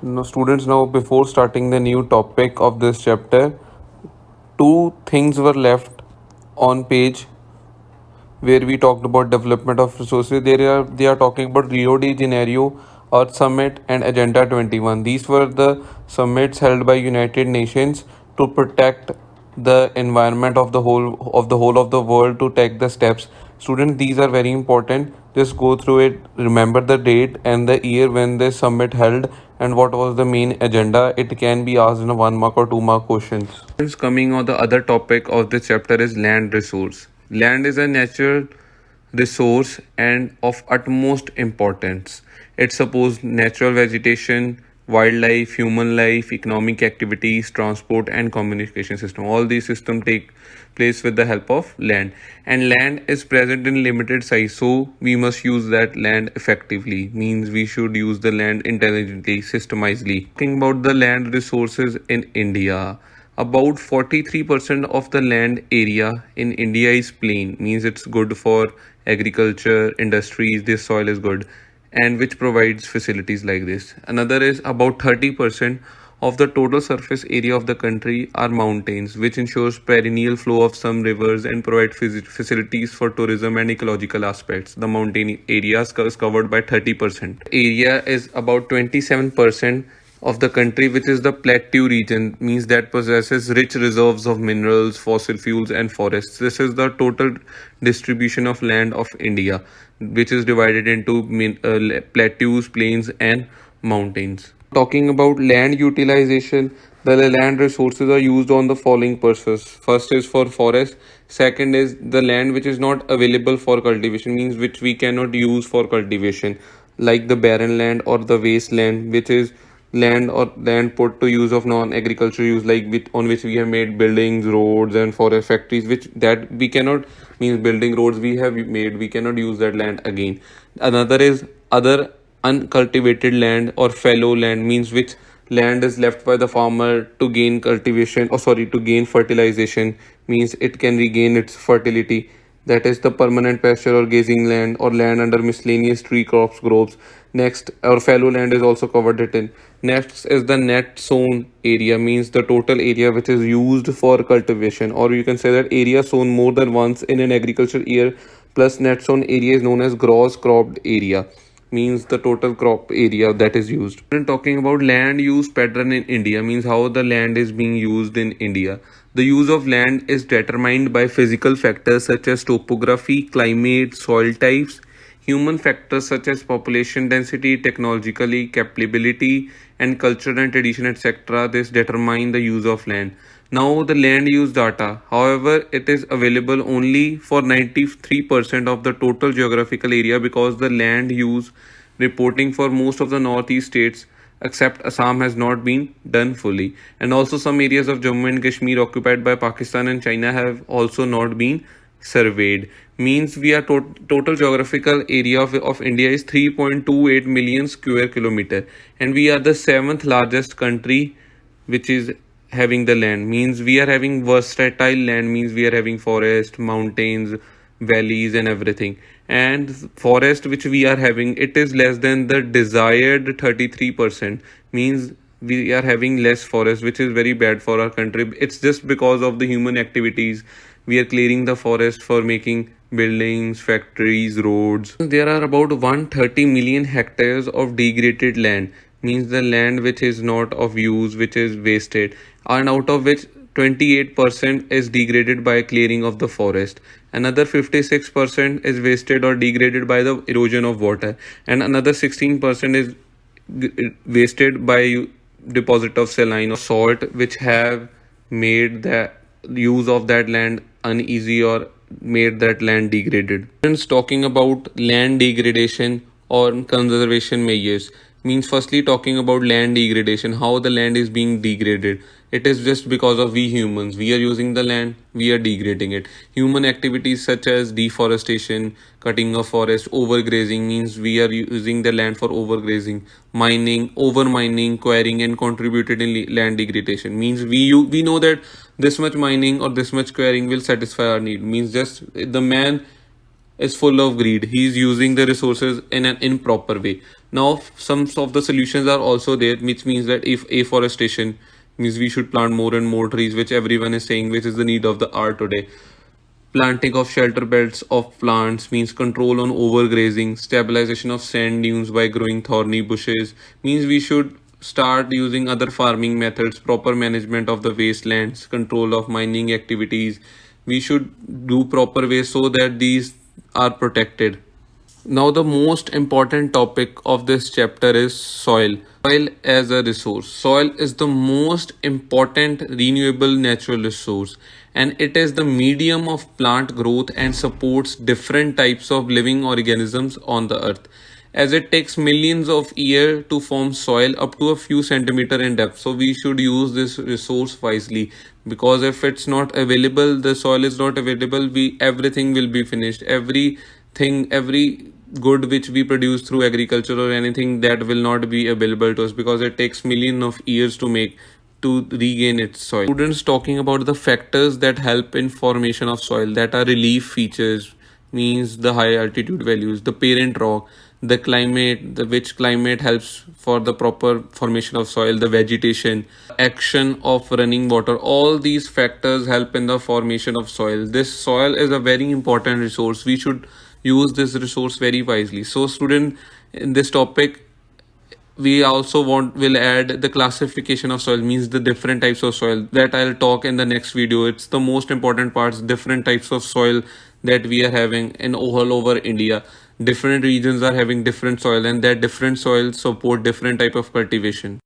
Now, students, now before starting the new topic of this chapter, two things were left on page where we talked about development of resources. They are talking about Rio de Janeiro Earth Summit and Agenda 21. These were the summits held by United Nations to protect the environment of the whole of the world to take the steps. Students, these are very important. Just go through it. Remember the date and the year when this summit held and what was the main agenda. It can be asked in a 1 mark or 2 mark questions. Coming on the other topic of this chapter is land resource. Land is a natural resource and of utmost importance. It supports natural vegetation, wildlife, human life, economic activities, transport, and communication system. All these systems take place with the help of land. And land is present in limited size, so we must use that land effectively. Means we should use the land intelligently, systemically. Talking about the land resources in India. About 43% of the land area in India is plain, means it's good for agriculture, industries, this soil is good, and which provides facilities like this. Another is about 30% of the total surface area of the country are mountains, which ensures perennial flow of some rivers and provide facilities for tourism and ecological aspects. The mountain areas is covered by 30%. Area is about 27% of the country, which is the plateau region, means that possesses rich reserves of minerals, fossil fuels, and forests. This is the total distribution of land of India, which is divided into plateaus, plains, and mountains. Talking about land utilization, the land resources are used on the following purposes. First is for forest. Second is the land which is not available for cultivation, means which we cannot use for cultivation, like the barren land or the wasteland, which is land put to use of non-agriculture use, like on which we have made buildings, roads, and forest factories, which that we cannot, means building roads we have made, we cannot use that land again. Another is other uncultivated land or fallow land, means which land is left by the farmer to gain cultivation, or sorry, to gain fertilization, means it can regain its fertility. That is the permanent pasture or grazing land or land under miscellaneous tree crops groves. Next, our fallow land is also covered it in. Next is the net sown area, means the total area which is used for cultivation, or you can say that area sown more than once in an agricultural year plus net sown area is known as gross cropped area, means the total crop area that is used. When talking about land use pattern in India, means how the land is being used in India. The use of land is determined by physical factors such as topography, climate, soil types, human factors such as population density, technologically capability, and culture and tradition, etc. This determine the use of land. Now the land use data, however, it is available only for 93% of the total geographical area, because the land use reporting for most of the northeast states except Assam has not been done fully. And also some areas of Jammu and Kashmir occupied by Pakistan and China have also not been surveyed. Means we are total geographical area of India is 3.28 million square kilometer, and we are the 7th largest country which is having the land. Means we are having versatile land, means we are having forest, mountains, valleys, and everything. And forest which we are having, it is less than the desired 33%, means we are having less forest, which is very bad for our country. It's just because of the human activities. We are clearing the forest for making buildings, factories, roads. There are about 130 million hectares of degraded land, means the land which is not of use, which is wasted, and out of which 28% is degraded by clearing of the forest. Another 56% is wasted or degraded by the erosion of water, and another 16% is wasted by deposit of saline or salt, which have made the use of that land uneasy or made that land degraded. Friends, talking about land degradation or conservation measures, means firstly talking about land degradation, how the land is being degraded. It is just because of we humans. We are using the land, we are degrading it. Human activities such as deforestation, cutting of forest, overgrazing, means we are using the land for overgrazing, mining, overmining, quarrying, and contributed in land degradation. Means we know that this much mining or this much quarrying will satisfy our need. Means just the man is full of greed. He is using the resources in an improper way. Now, some of the solutions are also there, which means that if afforestation means we should plant more and more trees, which everyone is saying, which is the need of the hour today. Planting of shelter belts of plants means control on overgrazing, stabilization of sand dunes by growing thorny bushes, means we should start using other farming methods, proper management of the wastelands, control of mining activities. We should do proper ways so that these are protected. Now, the most important topic of this chapter is soil. Soil as a resource. Soil is the most important renewable natural resource, and it is the medium of plant growth and supports different types of living organisms on the earth. As it takes millions of years to form soil up to a few centimeter in depth. So we should use this resource wisely, because if it's not available, the soil is not available, we everything will be finished. Every good which we produce through agriculture or anything, that will not be available to us, because it takes millions of years to make, to regain its soil. Students talking about the factors that help in formation of soil, that are relief features, means the high altitude values, the parent rock, the climate, the which climate helps for the proper formation of soil, the vegetation, action of running water. All these factors help in the formation of soil. This soil is a very important resource. We should use this resource very wisely. So student, in this topic we also will add the classification of soil, means the different types of soil, that I'll talk in the next video. It's the most important parts, different types of soil that we are having in all over India. Different regions are having different soil, and that different soils support different type of cultivation.